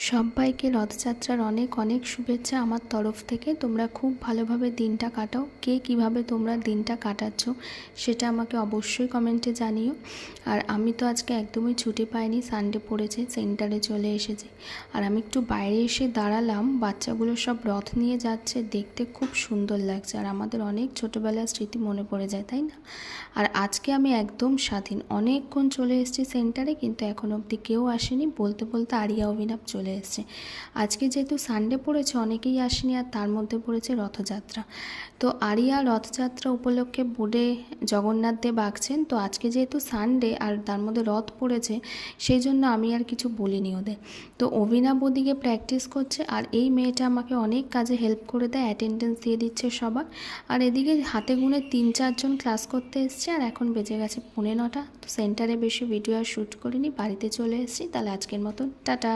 সবাইকে রথযাত্রার অনেক অনেক শুভেচ্ছা আমার তরফ থেকে। তোমরা খুব ভালোভাবে দিনটা কাটাও। কে কিভাবে তোমরা দিনটা কাটাচ্ছ সেটা আমাকে অবশ্যই কমেন্টে জানিও। আর আমি তো আজকে একদমই ছুটি পাইনি, সানডে পড়েছে, সেন্টারে চলে এসেছি। আর আমি একটু বাইরে এসে দাঁড়ালাম, বাচ্চাগুলো সব রথ নিয়ে যাচ্ছে, দেখতে খুব সুন্দর লাগছে। আর আমাদের অনেক ছোটোবেলার স্মৃতি মনে পড়ে যায়, তাই না? আর আজকে আমি একদম স্বাধীন, অনেকক্ষণ চলে এসেছি সেন্টারে, কিন্তু এখনও অবধি কেউ আসেনি। বলতে বলতে আরিয়া অভিনব চলে এসছে। আজকে যেহেতু সানডে পড়েছে, অনেকেই আসেনি, আর তার মধ্যে পড়েছে রথযাত্রা। তো আরিয়া রথযাত্রা উপলক্ষে বোর্ডে জগন্নাথ দেব আঁকছেন। তো আজকে যেহেতু সানডে আর তার মধ্যে রথ পড়েছে, সেই জন্য আমি আর কিছু বলিনি ওদের। তো অভিনব ওদিকে প্র্যাকটিস করছে, আর এই মেয়েটা আমাকে অনেক কাজে হেল্প করে দেয়, অ্যাটেন্ডেন্স দিয়ে দিচ্ছে সবার। আর এদিকে হাতে গুনে 3-4 জন ক্লাস করতে এসছে, আর এখন বেজে গেছে 9:45। তো সেন্টারে বেশি ভিডিও আর শ্যুট করিনি, বাড়িতে চলে এসেছি। তাহলে আজকের মতন টাটা।